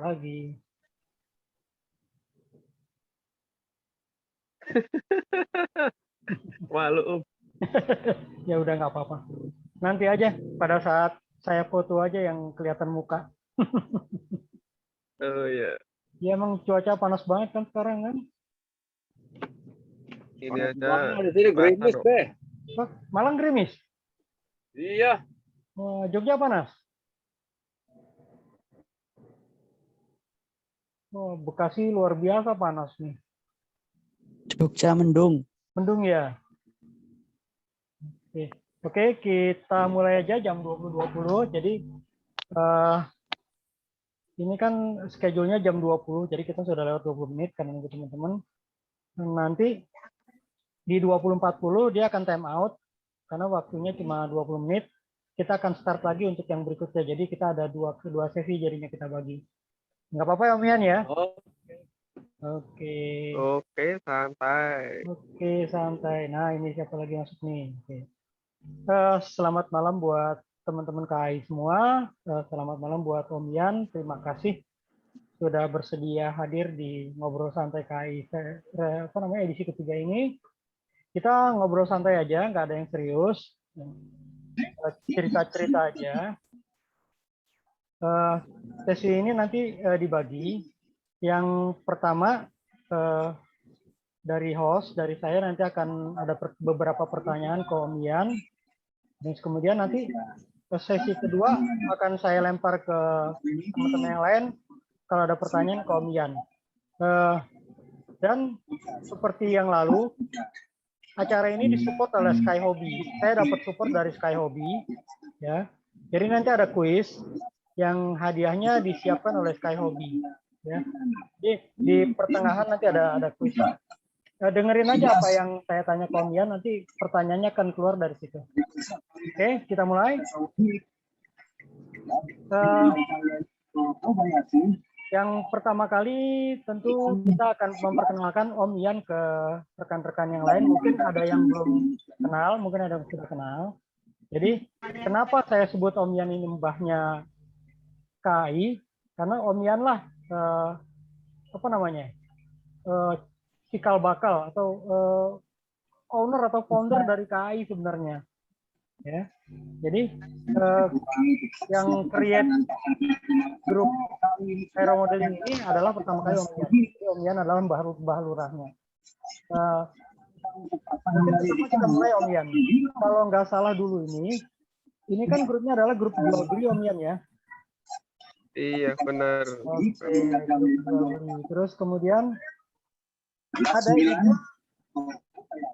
lagi. Malu, Om. Ya udah nggak apa-apa. Nanti aja pada saat saya foto aja yang kelihatan muka. Oh ya, Ya emang cuaca panas banget kan sekarang kan. ini aja Di sini gerimis, Om. Be. Oh, Malang gerimis. Iya. Oh, Jogja panas. Oh, Bekasi luar biasa panas nih. Jogja mendung. Mendung ya. Oke, kita mulai aja jam 20.20. Jadi ini kan schedule-nya jam 20, jadi kita sudah lewat 20 menit karena nunggu teman-teman. Nanti di 20.40 dia akan time out karena waktunya cuma 20 menit. Kita akan start lagi untuk yang berikutnya. Jadi kita ada dua sesi jadinya kita bagi. Nggak apa-apa ya Om Ian ya? Oh, Oke. Oke, santai. Oke, santai. Nah, ini siapa lagi masuk nih? Oke. Selamat malam buat teman-teman KAI semua. Selamat malam buat Om Ian. Terima kasih sudah bersedia hadir di ngobrol santai KAI edisi ketiga ini. Kita ngobrol santai aja, nggak ada yang serius. Cerita-cerita aja. Sesi ini nanti dibagi. Yang pertama dari host, dari saya nanti akan ada beberapa pertanyaan ke Om Ian. Dan kemudian nanti sesi kedua akan saya lempar ke teman-teman yang lain kalau ada pertanyaan ke Om Ian. Dan seperti yang lalu, acara ini disupport oleh Sky Hobby. Saya dapat support dari Sky Hobby, ya. Jadi nanti ada kuis yang hadiahnya disiapkan oleh Sky Hobby, ya. Jadi di pertengahan nanti ada kuis. Dengerin aja apa yang saya tanya ke Om Ian, nanti pertanyaannya akan keluar dari situ. Oke, kita mulai. Yang pertama kali tentu kita akan memperkenalkan Om Ian ke rekan-rekan yang lain. Mungkin ada yang belum kenal, mungkin ada yang sudah kenal. Jadi kenapa saya sebut Om Ian ini mbahnya KAI? Karena Om Ian lah cikal bakal atau owner atau founder dari KAI sebenarnya. Ya, jadi yang create grup aero modeling ini adalah pertama kali Om Ian. Om Ian adalah mbah lurahnya. Mungkin pertama kita mulai Om Ian. Kalau nggak salah dulu ini kan grupnya adalah grup jual beli Om Ian ya. Iya, benar. Oke, grup jual beli. Terus kemudian ada ide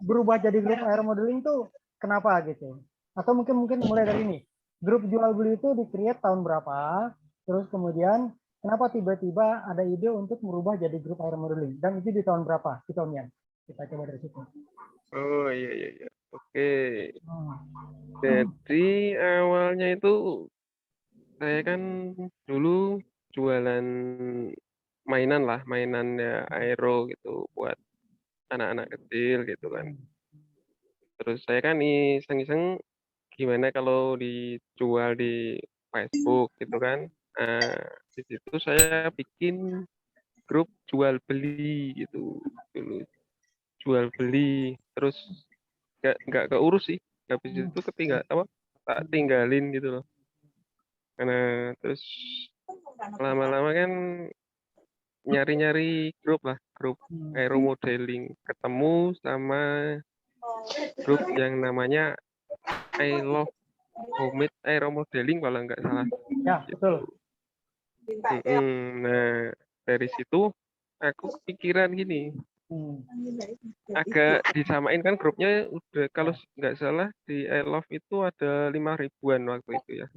berubah jadi grup aero modeling tuh kenapa gitu? Atau mungkin mulai dari ini. Grup jual beli itu di-create tahun berapa? Terus kemudian kenapa tiba-tiba ada ide untuk merubah jadi grup aero modeling? Dan itu di tahun berapa? Kita Om Ian. Kita coba dari situ. Oh iya. Oke. Jadi awalnya itu saya kan dulu jualan mainannya aero gitu buat anak-anak kecil gitu kan. Terus saya kan iseng-iseng gimana kalau dijual di Facebook gitu kan. Nah, di situ saya bikin grup jual beli gitu dulu. Jual beli terus nggak keurus sih. Habis itu tak tinggalin gitu loh. Karena terus lama-lama kan nyari-nyari grup aero modeling, ketemu sama grup yang namanya I Love Homemade Aero Modeling kalau nggak salah. Ya, betul. Nah, dari situ aku kepikiran gini, agak disamain kan grupnya udah kalau nggak salah di I Love itu ada 5.000-an waktu itu ya.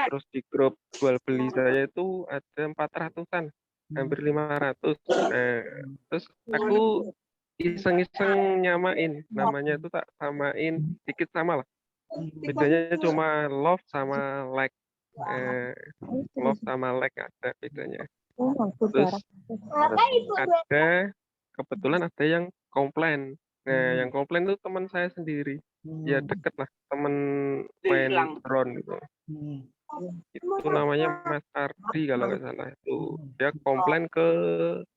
Terus di grup jual beli saya itu ada 400-an, hampir 500. Nah, terus aku iseng-iseng nyamain, namanya itu tak samain dikit sama lah. Bedanya cuma love sama like. Love sama like ada bedanya. Terus kebetulan ada yang komplain. Nah, yang komplain itu teman saya sendiri. Ya deket lah, teman main drone gitu. itu namanya Mas Ardi kalau nggak salah itu dia komplain ke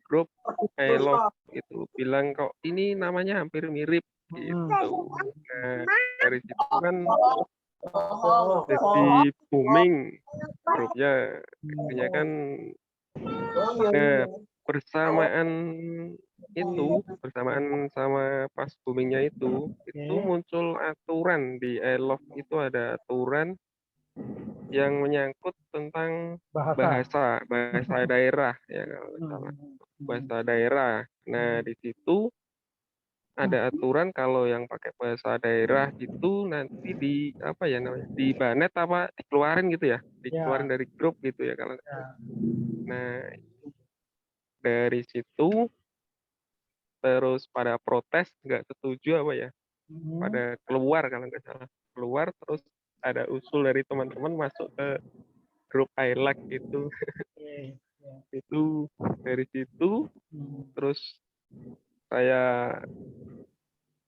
grup I Love itu bilang kok ini namanya hampir mirip gitu. Nah, dari situ kan jadi booming grupnya akhirnya kan nah, bersamaan sama pas boomingnya itu muncul aturan di I Love itu ada aturan yang menyangkut tentang bahasa. bahasa daerah ya kalau nggak salah bahasa daerah. Nah di situ ada aturan kalau yang pakai bahasa daerah itu nanti di apa ya namanya di banet apa dikeluarin gitu ya dikeluarin dari grup gitu ya kalau nggak salah. Nah dari situ terus pada protes nggak setuju apa ya pada keluar kalau nggak salah keluar terus ada usul dari teman-teman masuk ke grup I Like itu itu dari situ terus saya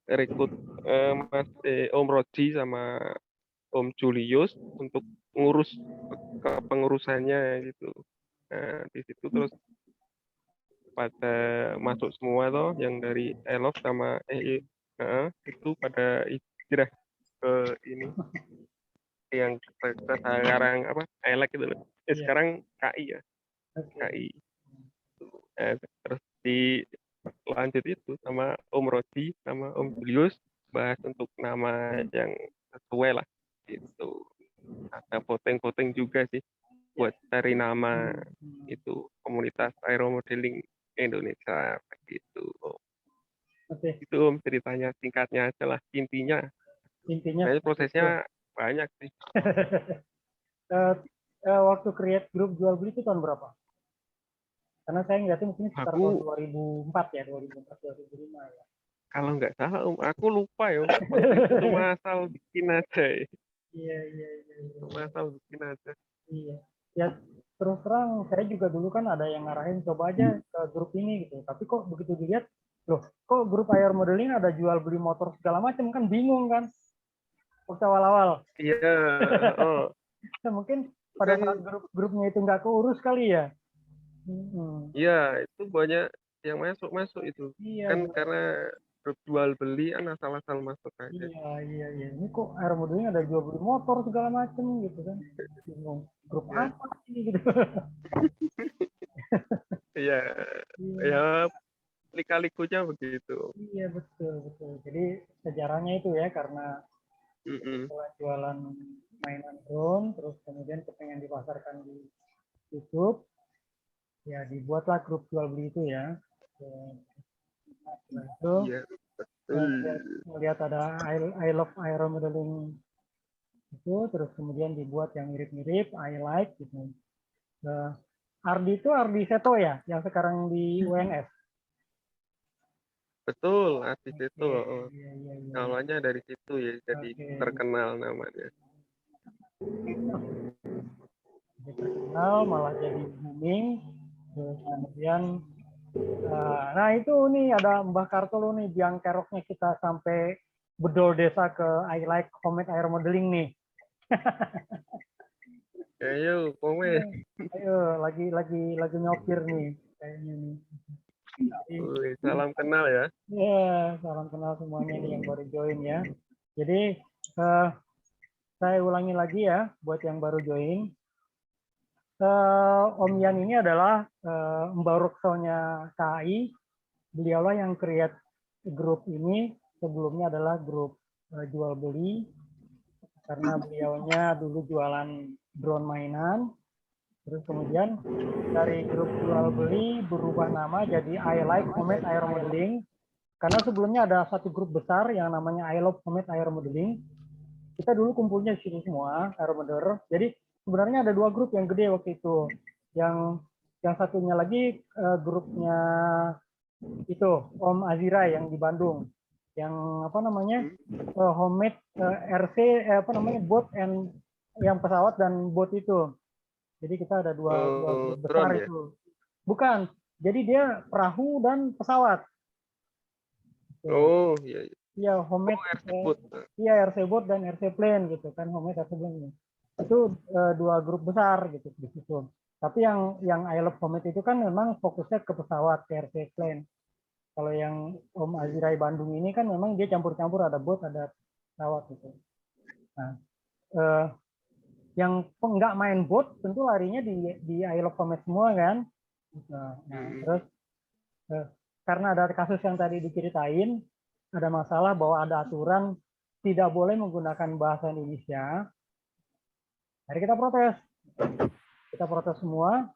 rekrut Om Roji sama Om Julius untuk ngurus kepengurusannya gitu. Nah di situ terus pada masuk semua toh yang dari Elov sama itu pada hijrah ke ini yang sekarang apa Elek gitu loh. Sekarang KI ya KI. Terus dilanjut itu sama Om Rodi sama Om Julius bahas untuk nama yang sesuai lah gitu. Ada voting juga sih buat cari nama itu komunitas aeromodeling Indonesia gitu. Itu Om ceritanya singkatnya aja lah intinya. Nah, prosesnya banyak sih. Waktu create grup jual beli itu tahun berapa? Karena saya ngeliatnya mungkin sekitar tahun 2004 ya, 2004 2005 ya. Kalau nggak salah aku lupa ya. Cuma asal bikin aja ya. Iya. Cuma asal bikin aja. Iya. Ya terus terang saya juga dulu kan ada yang ngarahin coba aja ke grup ini gitu. Tapi kok begitu dilihat, loh kok grup air modeling ada jual beli motor segala macam kan bingung kan waktu awal-awal. Iya. Oh. Mungkin pada saat grupnya itu nggak keurus kali ya. Iya, itu banyak yang masuk itu. Iya, Kan karena grup jual beli kan asal-asal masuk aja. Iya. Ini kok air modeling ada jual beli motor segala macam gitu kan. Bingung. Grup apa ini gitu. Iya. Ya, lika-likunya begitu. Iya, betul. Jadi sejarahnya itu ya karena setelah jualan mainan drone, terus kemudian kepengen dipasarkan di YouTube, ya dibuatlah grup jual beli itu ya. Setelah itu, Iya, melihat ada I Love Aero Modeling itu, terus kemudian dibuat yang mirip-mirip, I Like gitu. Ardi itu Ardi Seto ya, yang sekarang di UNS. betul, artis itu. Iya. Awalnya dari situ ya, jadi terkenal namanya. Jadi terkenal, malah jadi booming. Terus kemudian, nah itu nih ada Mbah Kartolo nih, biang keroknya kita sampai bedol desa ke I Like Homemade Air Modeling nih. Ayo, komen. Ayo, lagi nyopir nih kayaknya nih. Salam kenal ya. Ya, salam kenal semuanya nih yang baru join ya. Jadi saya ulangi lagi ya buat yang baru join. Om Yan ini adalah Mbaruksonya KAI. Beliaulah yang create grup ini. Sebelumnya adalah grup jual beli. Karena beliaunya dulu jualan drone mainan. Terus kemudian dari grup jual beli berubah nama jadi I Like Homemade Air Modeling. Karena sebelumnya ada satu grup besar yang namanya I Love Homemade Air Modeling. Kita dulu kumpulnya di situ semua, air modeler. Jadi sebenarnya ada dua grup yang gede waktu itu. Yang satunya lagi grupnya itu Om Azira yang di Bandung. Yang apa namanya? Homemade RC apa namanya? Boat and yang pesawat dan boat itu. Jadi kita ada dua grup besar drone, itu. Bukan. Jadi dia perahu dan pesawat. Oh, iya. Iya, homemade. RC Boat. Iya, RC Boat dan RC Plane gitu kan, homemade RC Plane. itu dua grup besar gitu disusun. Tapi yang I Love Comet itu kan memang fokusnya ke pesawat, ke aircraft plane. Kalau yang Om Azirai Bandung ini kan memang dia campur-campur, ada boat, ada pesawat gitu. Nah, yang nggak main boat tentu larinya di I Love Comet semua kan. Nah, terus karena ada kasus yang tadi diceritain, ada masalah bahwa ada aturan tidak boleh menggunakan bahasa Indonesia. Hari kita protes. Kita protes semua.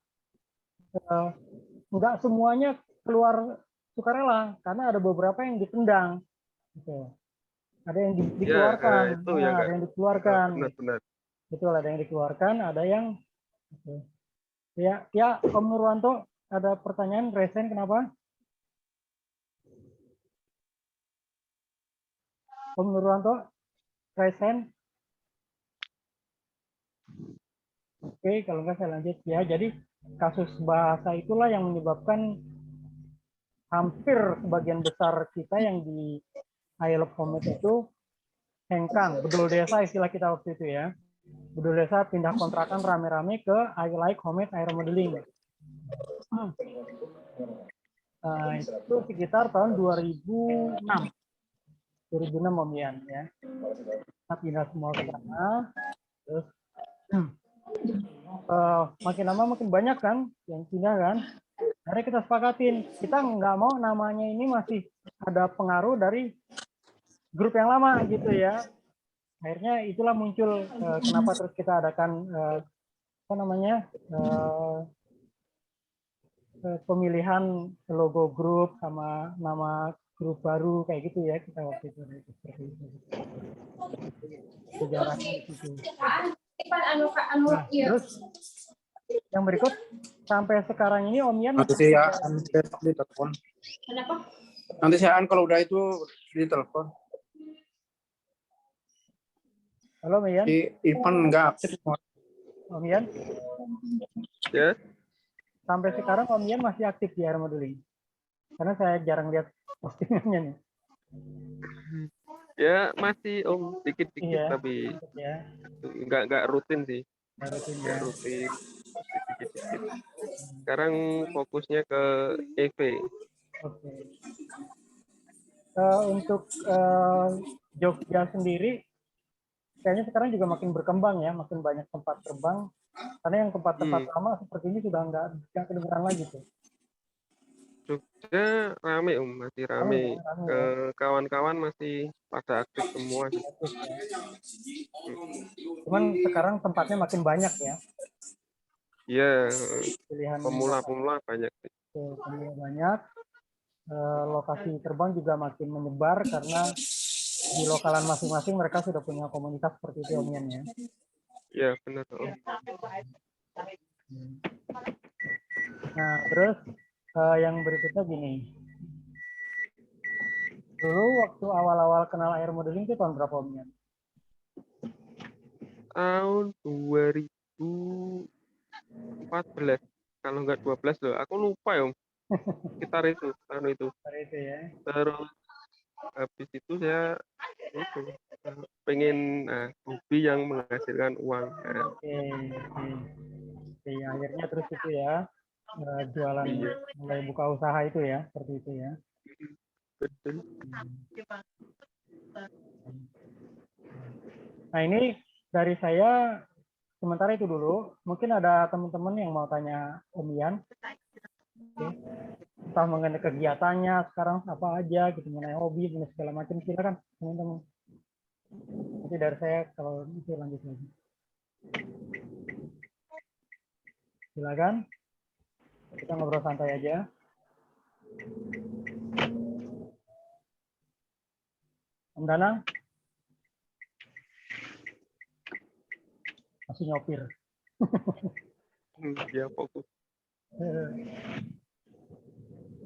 Enggak semuanya keluar sukarela, karena ada beberapa yang ditendang. Gitu. Ada yang dikeluarkan. Ya, itu yang ada yang dikeluarkan. benar-benar. Betul, ada yang dikeluarkan, ada yang... Gitu. Ya, Om Nurwanto, ada pertanyaan, resen kenapa? Om Nurwanto, resen? Oke, kalau enggak saya lanjut ya. Jadi kasus bahasa itulah yang menyebabkan hampir sebagian besar kita yang di I Love Comet itu hengkang, bedul desa istilah kita waktu itu ya. Bedul desa pindah kontrakan rame-rame ke I Like Comet Air Modeling. Itu sekitar tahun 2006. 2006 Om Ian ya. Kita pindah semua ke sana. Terus makin lama makin banyak kan yang pindah kan. Akhirnya kita sepakatin, kita nggak mau namanya ini masih ada pengaruh dari grup yang lama gitu ya. Akhirnya itulah muncul kenapa terus kita adakan pemilihan logo grup sama nama grup baru kayak gitu ya kita waktu itu seperti itu. Sejarahnya di situ. Nah, terus yang berikut sampai sekarang ini Om Ian nanti saya ditelepon. Nanti saya kalau udah itu ditelepon. Halo Om Ian. Si Irfan nggak aktif. Om Ian. Ya. Sampai sekarang Om Ian masih aktif di Air Modeling. Karena saya jarang lihat postingannya nih. Ya masih Om dikit-dikit Iya, tapi ya. nggak rutin sih. Nggak rutin. Dikit-dikit. Sekarang fokusnya ke EV. Oke. Untuk Jogja sendiri, kayaknya sekarang juga makin berkembang ya, makin banyak tempat terbang. Karena yang tempat-tempat lama seperti ini sudah nggak kedengeran lagi tuh. Jogja rame masih rame. Ya. Kawan-kawan masih pada aktif semua. Aktif, ya. Cuman sekarang tempatnya makin banyak ya. Iya. Pilihan Pemula-pemula banyak. Pemula banyak. Lokasi terbang juga makin menyebar karena di lokalan masing-masing mereka sudah punya komunitas seperti itu Om Ian ya. Iya benar Om. Nah terus yang berikutnya gini. Dulu waktu awal-awal kenal Air Modeling itu tahun berapa Om Ian? Tahun 2014 kalau nggak 12 loh. Aku lupa ya Om. Sekitar itu tahun itu. Ya. Terus habis itu saya pengen hobi yang menghasilkan uang. Oke, akhirnya terus itu ya jualan, mulai buka usaha itu ya, seperti itu ya. Betul. Nah ini dari saya sementara itu dulu. Mungkin ada teman-teman yang mau tanya Om Ian. Oke. Entah mengenai kegiatannya sekarang apa aja gitu, mengenai hobi dan segala macam, silakan teman-teman. Nanti dari saya kalau itu lanjut lagi. Silakan. Kita ngobrol santai aja. Om Danang. Masih nyopir. Ya fokus.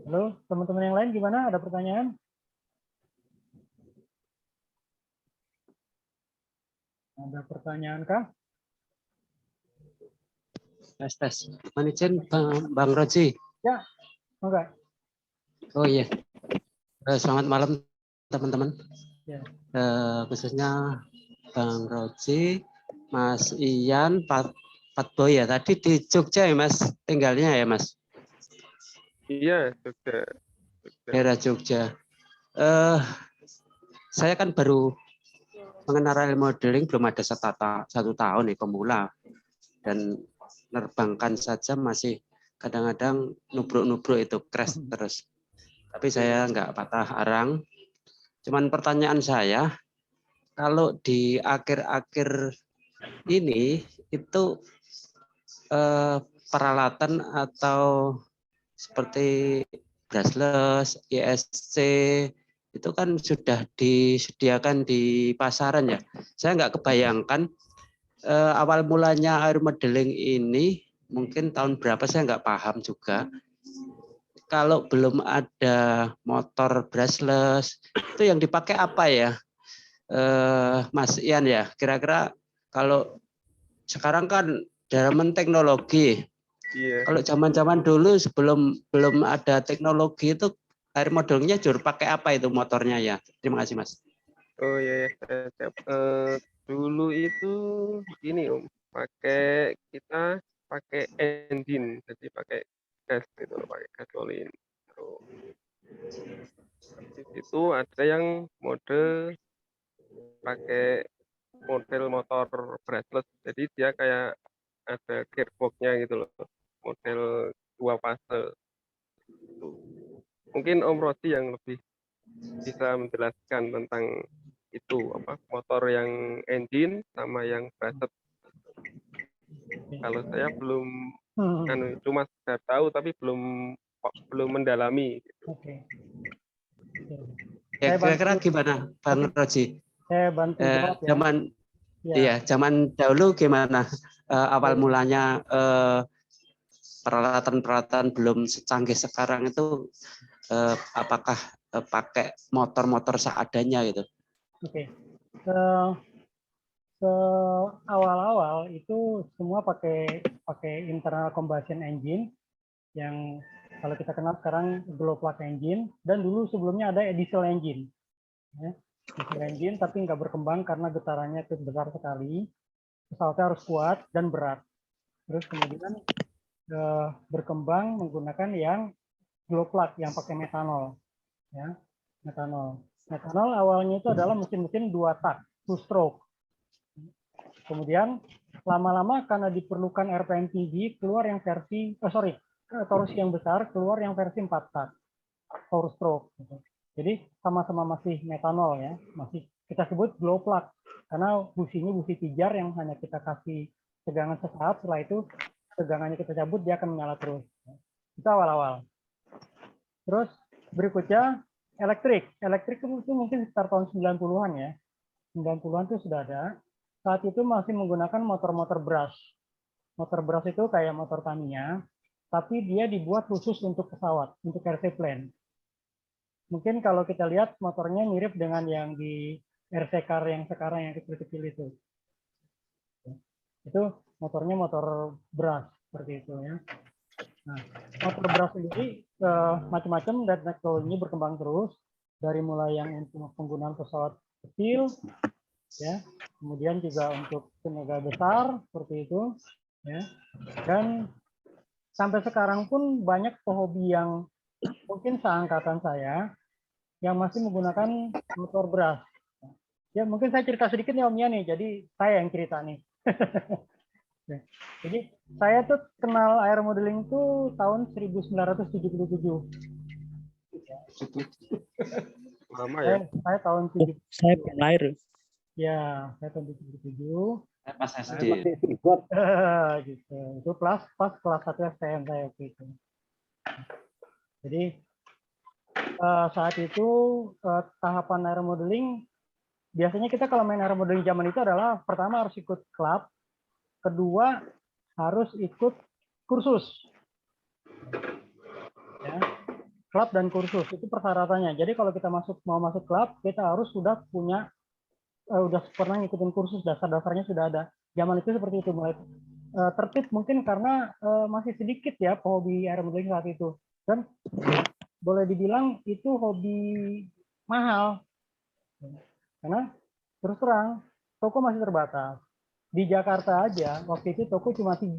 Halo, teman-teman yang lain gimana? Ada pertanyaan? Ada pertanyaan kah? Tes. Manajer Bang Roji. Ya, enggak. Oh iya. Selamat malam teman-teman. Ya. Khususnya Bang Roji Mas Ian, Pak Boy ya. Tadi di Jogja ya Mas, tinggalnya ya Mas, Iya, Jogja. daerah Jogja. Saya kan baru mengenal rel modeling belum ada 1 tahun nih, pemula, dan nerbangkan saja masih kadang-kadang nubruk-nubruk itu crash terus. Tapi saya nggak patah arang. Cuman pertanyaan saya, kalau di akhir-akhir ini itu peralatan atau seperti brushless, ISC itu kan sudah disediakan di pasaran ya. Saya nggak kebayangkan awal mulanya air modeling ini mungkin tahun berapa saya nggak paham juga. Kalau belum ada motor brushless itu yang dipakai apa ya, Mas Ian ya? Kira-kira kalau sekarang kan zaman teknologi. Iya. Kalau zaman-zaman dulu sebelum belum ada teknologi itu air modelingnya jur pakai apa itu motornya ya? Terima kasih Mas. Oh iya, ya. Dulu itu ini Om, kita pakai engine, jadi pakai gas gitu loh, pakai gasolin. Habis itu ada yang mode pakai model motor brushless, jadi dia kayak ada gearbox-nya gitu loh, model 2 fase. Mungkin Om Rodi yang lebih bisa menjelaskan tentang itu, apa motor yang engine sama yang brushless. Kalau saya belum cuma sudah tahu tapi belum mendalami. Oke. Ya, kira-kira gimana Bang Roji? Saya bantu jawab ya. Zaman dahulu gimana awal mulanya peralatan-peralatan belum secanggih sekarang itu, apakah pakai motor-motor seadanya gitu? Oke. Awal-awal itu semua pakai internal combustion engine yang kalau kita kenal sekarang glow plug engine, dan dulu sebelumnya ada diesel engine. Ya. Diesel engine tapi nggak berkembang karena getarannya itu besar sekali, pesawatnya harus kuat dan berat. Terus kemudian berkembang menggunakan yang glow plug yang pakai metanol. Ya, metanol awalnya itu adalah mesin-mesin 2 tak, 2 stroke. Kemudian lama-lama karena diperlukan RPM tinggi, keluar yang versi torsi yang besar, keluar yang versi 4 tak, 4 stroke. Jadi sama-sama masih metanol ya, masih kita sebut glow plug karena businya busi pijar yang hanya kita kasih tegangan sesaat, setelah itu tegangannya kita cabut dia akan menyala terus. Itu awal-awal. Terus berikutnya elektrik itu mungkin sekitar tahun 90-an ya. 90-an itu sudah ada. Saat itu masih menggunakan motor-motor brush. Motor brush itu kayak motor Tamiya, tapi dia dibuat khusus untuk pesawat, untuk airplane. Mungkin kalau kita lihat motornya mirip dengan yang di RC car yang sekarang yang kecil-kecil itu. Itu motornya motor brush seperti itu ya. Nah, motor brush sendiri macam-macam dan teknologinya berkembang terus, dari mulai yang untuk penggunaan pesawat kecil ya, kemudian juga untuk tenaga besar seperti itu ya, dan sampai sekarang pun banyak pehobi yang mungkin seangkatan saya yang masih menggunakan motor brush ya. Mungkin saya cerita sedikit nih Om Ya nih, jadi saya yang cerita nih. Jadi saya tuh kenal air modeling itu tahun 1977. Lama ya. Saya tahun 77. Saya belum lahir. Ya, saya tahun 77. Pas SD. Gitu. Itu pas kelas 1 STM saya waktu itu. Jadi saat itu tahapan air modeling, biasanya kita kalau main air modeling zaman itu adalah pertama harus ikut klub, kedua harus ikut kursus. Ya. Klub dan kursus itu persyaratannya. Jadi kalau kita mau masuk klub, kita harus sudah punya udah pernah ngikutin kursus, dasar-dasarnya sudah ada. Zaman itu seperti itu, mulai tertib mungkin karena masih sedikit ya hobi air modeling saat itu, dan boleh dibilang itu hobi mahal karena terus terang toko masih terbatas. di Jakarta aja waktu itu toko cuma 3.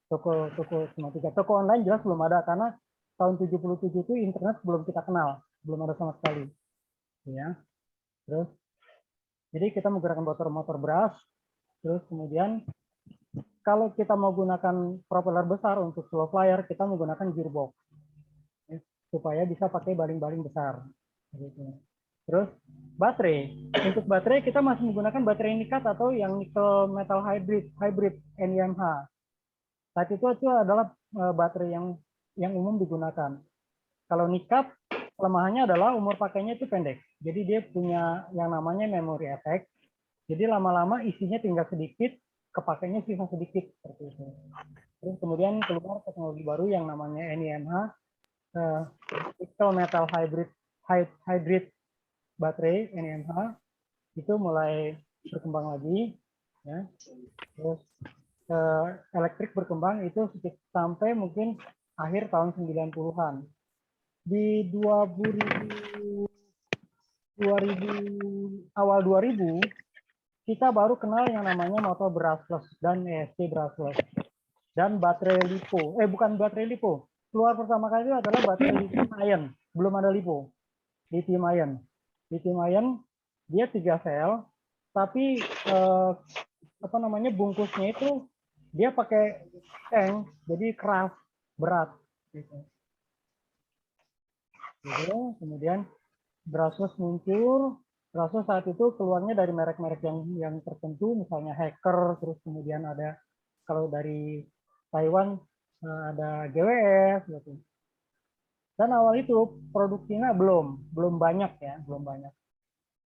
Toko cuma 3. Toko online jelas belum ada karena tahun 77 itu internet belum kita kenal, belum ada sama sekali. Ya. Terus jadi kita menggunakan motor beras, terus kemudian kalau kita mau gunakan propeller besar untuk slow flyer, kita menggunakan gearbox ya, supaya bisa pakai baling-baling besar. Gitu. Terus baterai, untuk baterai kita masih menggunakan baterai nikat atau yang nickel metal hybrid NiMH. Saat itu adalah baterai yang umum digunakan. Kalau nikat, kelemahannya adalah umur pakainya itu pendek. Jadi dia punya yang namanya memory effect. Jadi lama-lama isinya tinggal sedikit, kepakainya sisa sedikit seperti itu. Terus kemudian keluar teknologi baru yang namanya NiMH, nickel metal hybrid baterai NiMH itu mulai berkembang lagi, ya. Terus elektrik berkembang itu sampai mungkin akhir tahun 90-an. Di 2000 awal 2000 kita baru kenal yang namanya motor brushless dan ESC brushless dan baterai LiPo. Bukan baterai LiPo. Keluar pertama kali adalah baterai lithium ion, belum ada LiPo. Lithium ion. Lithium ion dia 3 sel, tapi bungkusnya itu dia pakai tank, jadi keras, berat. Gitu. Kemudian brushless muncul. Brushless saat itu keluarnya dari merek-merek yang tertentu, misalnya Hacker, terus kemudian ada kalau dari Taiwan ada GWS, gitu. Dan awal itu produk Cina belum banyak ya, belum banyak.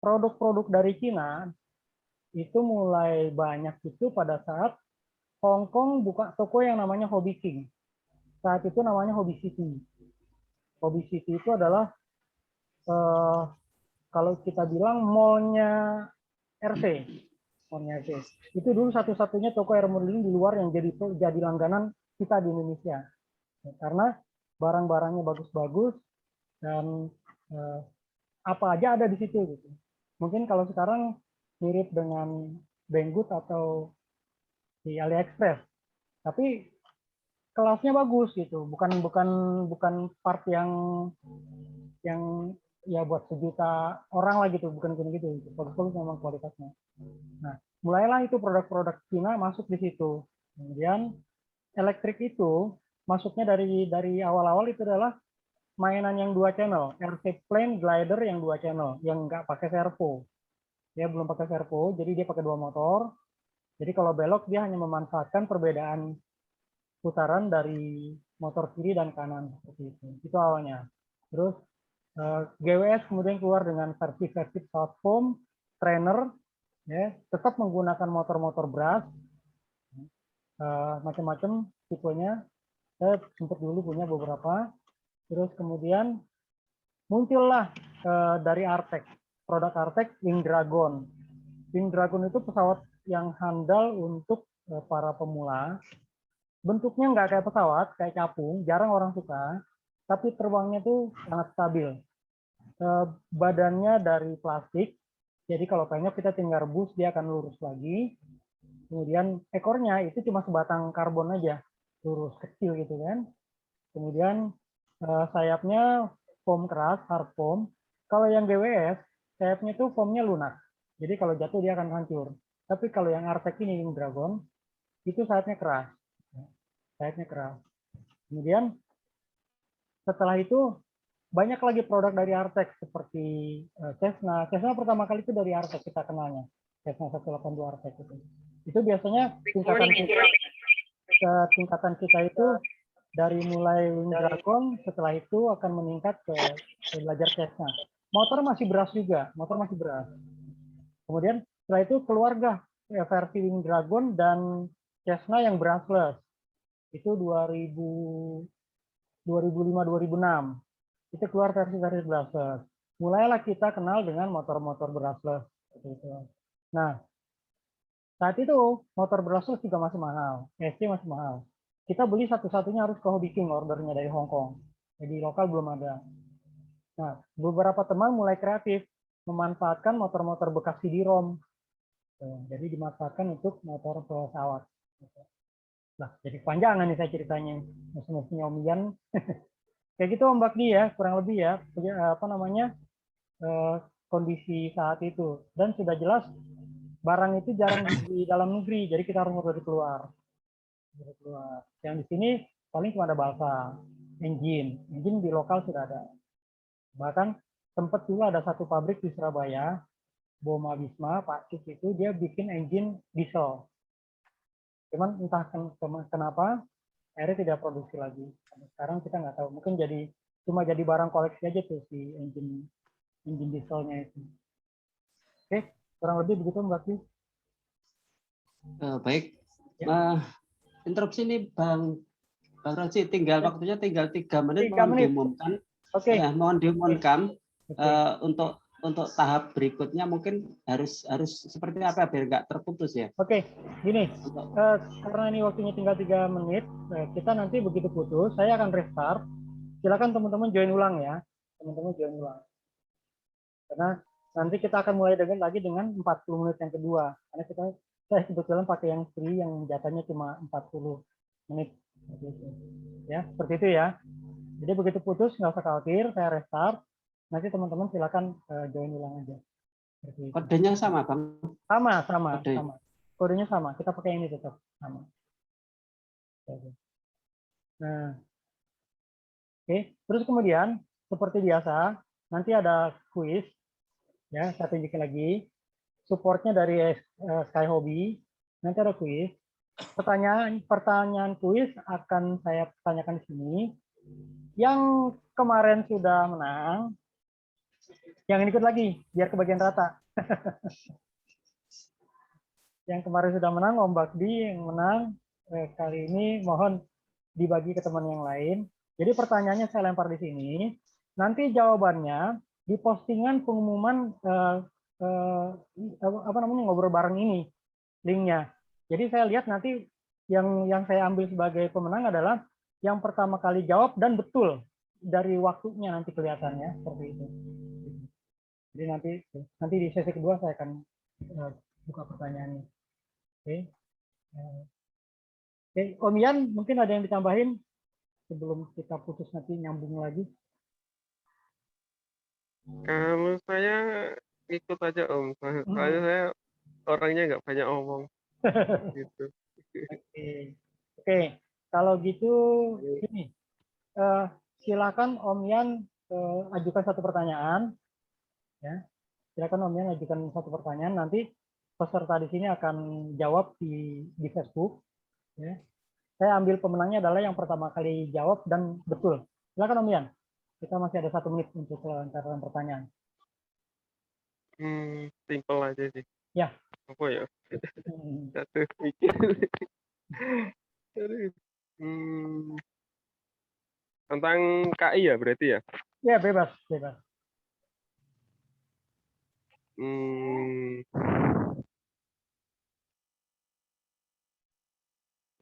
Produk-produk dari Cina itu mulai banyak itu pada saat Hong Kong buka toko yang namanya Hobby King. Saat itu namanya Hobby City. Hobby City itu adalah kalau kita bilang mallnya RT. Mallnya RT. Itu dulu satu-satunya toko air modeling di luar yang jadi langganan kita di Indonesia. Karena barang-barangnya bagus-bagus dan apa aja ada di situ gitu. Mungkin kalau sekarang mirip dengan Banggood atau di AliExpress. Tapi kelasnya bagus gitu, bukan part yang ya buat sejuta orang lah gitu, bukan gitu. Bagus-bagus memang kualitasnya. Nah, mulailah itu produk-produk Cina masuk di situ. Kemudian elektrik itu masuknya dari awal-awal itu adalah mainan yang 2 channel, RC Plane Glider yang 2 channel, yang nggak pakai servo. Dia belum pakai servo, jadi dia pakai 2 motor. Jadi kalau belok dia hanya memanfaatkan perbedaan putaran dari motor kiri dan kanan seperti itu. Itu awalnya. Terus GWS kemudian keluar dengan versi South Foam, trainer, ya, tetap menggunakan motor-motor beras, macam-macam tipenya. Saya sempat dulu punya beberapa. Terus kemudian muncullah dari Artec, produk Artec Wing Dragon. Wing Dragon itu pesawat yang handal untuk para pemula. Bentuknya nggak kayak pesawat, kayak capung, jarang orang suka, tapi terbangnya tuh sangat stabil. Badannya dari plastik, jadi kalau penyok kita tinggal rebus, dia akan lurus lagi. Kemudian ekornya itu cuma sebatang karbon aja, lurus kecil gitu kan. Kemudian sayapnya foam keras, hard foam. Kalau yang GWS, sayapnya tuh foamnya lunak. Jadi kalau jatuh dia akan hancur. Tapi kalau yang Artec ini, Wing Dragon, itu sayapnya keras. Sayapnya keras. Kemudian setelah itu banyak lagi produk dari Artec seperti Cessna. Cessna pertama kali itu dari Artec kita kenalnya. Cessna 182 Artec itu. Itu biasanya tingkatan kita itu dari mulai Wing Dragon, setelah itu akan meningkat ke belajar Cessna. Motor masih beras juga, motor masih beras. Kemudian setelah itu keluarga versi Wing Dragon dan Cessna yang brushless. Itu 2005-2006. Itu keluar versi brushless. Mulailah kita kenal dengan motor-motor brushless. Nah, saat itu motor brushless juga masih mahal, ESC masih mahal. Kita beli satu-satunya harus ke Hobby King, ordernya dari Hong Kong. Jadi lokal belum ada. Nah, beberapa teman mulai kreatif memanfaatkan motor-motor bekas CD-ROM. Tuh, jadi dimasakkan untuk motor pesawat. Lah, jadi panjangan nih saya ceritanya. Mesin-mesinnya Om Ian. Kayak gitu Om Bakdi ya, kurang lebih ya, apa namanya, kondisi saat itu. Dan sudah jelas barang itu jarang di dalam negeri, jadi kita harus dari keluar. Dari keluar. Yang di sini paling cuma ada balsa, engine di lokal sudah ada. Bahkan sempat juga ada satu pabrik di Surabaya, Boma Bisma, Pak Cuk itu dia bikin engine diesel. Cuman entah kenapa akhirnya tidak produksi lagi. Sekarang kita nggak tahu, mungkin cuma jadi barang koleksi aja tuh si engine dieselnya itu. Oke, kurang lebih begitu Mbak Ki. Baik. Ya. Interupsi nih Bang Rosi, waktunya tinggal 3 menit. 3 Mohon menit. diumumkan. Oke. Ya, mohon diumumkan Oke. untuk tahap berikutnya mungkin harus seperti apa biar nggak terputus ya. Oke, gini, karena ini waktunya tinggal 3 menit, kita nanti begitu putus, saya akan restart. Silakan teman-teman join ulang ya, teman-teman join ulang. Karena nanti kita akan mulai lagi dengan 40 menit yang kedua. Karena saya kebetulan pakai yang free yang jatahnya cuma 40 menit. Ya, seperti itu ya. Jadi begitu putus nggak usah khawatir, saya restart. Nanti teman-teman silakan join ulang aja. Kodenya sama Bang? Sama. Kodenya sama. Kita pakai ini tetap sama. Nah, oke. Terus kemudian seperti biasa nanti ada kuis. Ya, saya tunjukin lagi. Supportnya dari Sky Hobby. Nanti ada kuis. Pertanyaan kuis akan saya tanyakan di sini. Yang kemarin sudah menang, jangan ikut lagi, biar kebagian rata. Yang kemarin sudah menang, Om Bakdi yang menang. Kali ini mohon dibagi ke teman yang lain. Jadi pertanyaannya saya lempar di sini. Nanti jawabannya di postingan pengumuman apa namanya ngobrol bareng ini, linknya. Jadi saya lihat nanti yang saya ambil sebagai pemenang adalah yang pertama kali jawab dan betul dari waktunya nanti kelihatannya seperti itu. Jadi nanti di sesi kedua saya akan buka pertanyaannya. Oke. Oke, Om Ian mungkin ada yang ditambahin sebelum kita putus nanti nyambung lagi. Kalau saya ikut aja Om, soalnya saya orangnya nggak banyak omong. Gitu. Oke. Kalau gitu ini silakan Om Ian ajukan satu pertanyaan. Ya, silakan Om Ian ajukan satu pertanyaan. Nanti peserta di sini akan jawab di Facebook. Ya. Saya ambil pemenangnya adalah yang pertama kali jawab dan betul. Silakan Om Ian. Kita masih ada 1 menit untuk kelontaran pertanyaan. Simple aja sih. Ya. Apa ya? Satu mikir. Tentang KI ya berarti ya? Ya, bebas.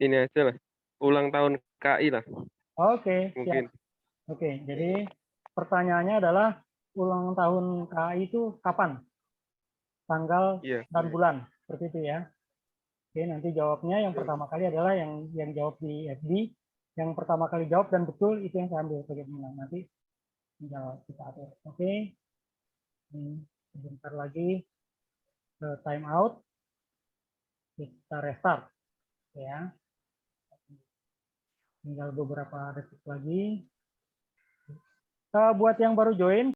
Ini aja lah. Ulang tahun KI lah. Oke, mungkin. Siap. Oke, jadi pertanyaannya adalah ulang tahun KAI itu kapan? Tanggal dan bulan, seperti itu ya. Oke, nanti jawabnya yang pertama kali adalah yang jawab di FB. Yang pertama kali jawab dan betul itu yang saya ambil sebagai pemenang. Nanti jawab kita atur. Oke. Sebentar lagi time out. Kita restart ya. Tinggal beberapa detik lagi. Buat yang baru join